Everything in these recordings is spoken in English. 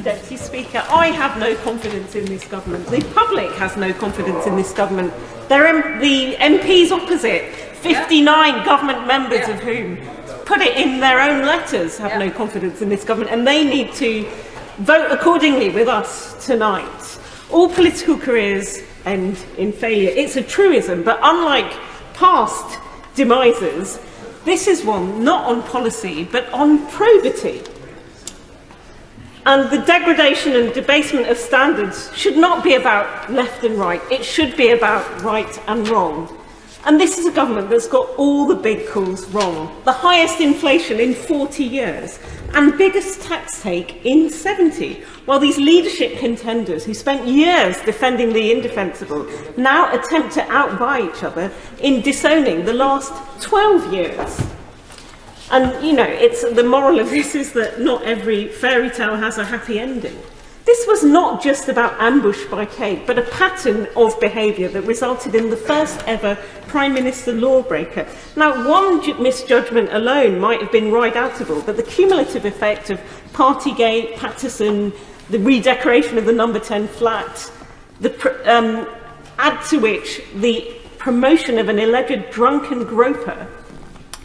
Deputy Speaker. I have no confidence in this government. The public has no confidence in this government. The MPs opposite, 59 government members of whom put it in their own letters, have no confidence in this government, and they need to vote accordingly with us tonight. All political careers end in failure. It's a truism, but unlike past demises, this is one not on policy, but on probity. And the degradation and debasement of standards should not be about left and right. It should be about right and wrong. And this is a government that's got all the big calls wrong. The highest inflation in 40 years and biggest tax take in 70, while these leadership contenders who spent years defending the indefensible now attempt to outbuy each other in disowning the last 12 years. And, you know, the moral of this is that not every fairy tale has a happy ending. This was not just about ambush by Kate, but a pattern of behaviour that resulted in the first ever Prime Minister lawbreaker. Now, one misjudgment alone might have been ride-outable, but the cumulative effect of Partygate, Patterson, the redecoration of the number 10 flat, add to which the promotion of an alleged drunken groper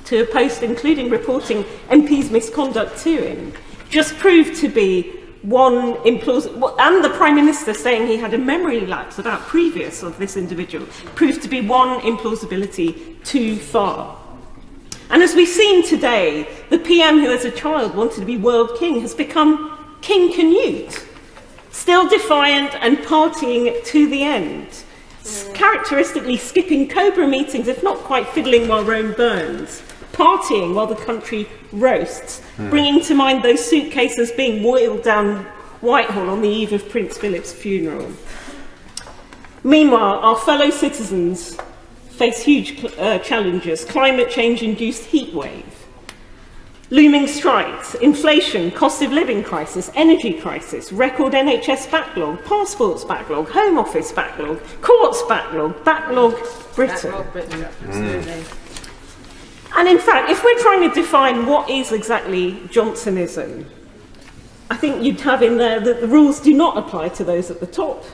to a post including reporting MP's misconduct to him, just proved to be one implausible, and the Prime Minister saying he had a memory lapse about previous of this individual, proved to be one implausibility too far. And as we've seen today, the PM who as a child wanted to be world king has become King Canute, still defiant and partying to the end, characteristically skipping Cobra meetings, if not quite fiddling while Rome burns, partying while the country roasts, bringing to mind those suitcases being wheeled down Whitehall on the eve of Prince Philip's funeral. Meanwhile, our fellow citizens face huge challenges: climate change-induced heat wave, looming strikes, inflation, cost of living crisis, energy crisis, record NHS backlog, passports backlog, Home Office backlog, courts backlog, backlog Britain. Backlog Britain, absolutely. And in fact, if we're trying to define what is exactly Johnsonism, I think you'd have in there that the rules do not apply to those at the top.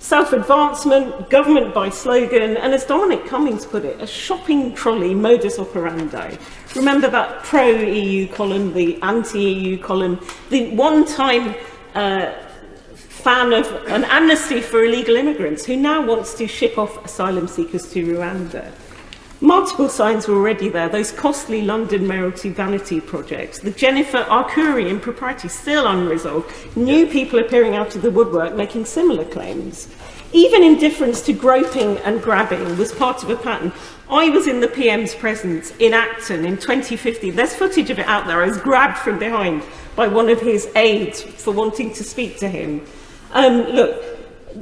Self-advancement, government by slogan, and as Dominic Cummings put it, a shopping trolley modus operandi. Remember that pro-EU column, the anti-EU column, the one-time fan of an amnesty for illegal immigrants who now wants to ship off asylum seekers to Rwanda. Multiple signs were already there, those costly London mayoralty vanity projects, the Jennifer Arcuri impropriety still unresolved, new people appearing out of the woodwork making similar claims. Even indifference to groping and grabbing was part of a pattern. I was in the PM's presence in Acton in 2015. There's footage of it out there. I was grabbed from behind by one of his aides for wanting to speak to him. Look,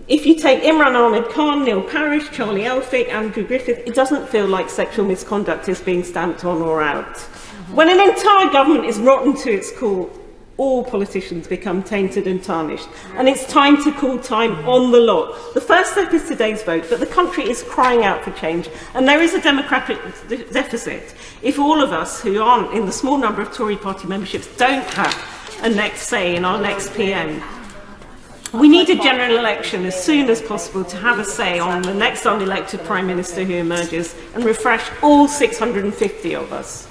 if you take Imran Ahmed Khan, Neil Parish, Charlie Elphick, Andrew Griffith, it doesn't feel like sexual misconduct is being stamped on or out. When an entire government is rotten to its core, all politicians become tainted and tarnished. And it's time to call time on the lot. The first step is today's vote, but the country is crying out for change. And there is a democratic deficit if all of us who aren't in the small number of Tory party memberships don't have a next say in our next PM. We need a general election as soon as possible to have a say on the next unelected Prime Minister who emerges and refresh all 650 of us.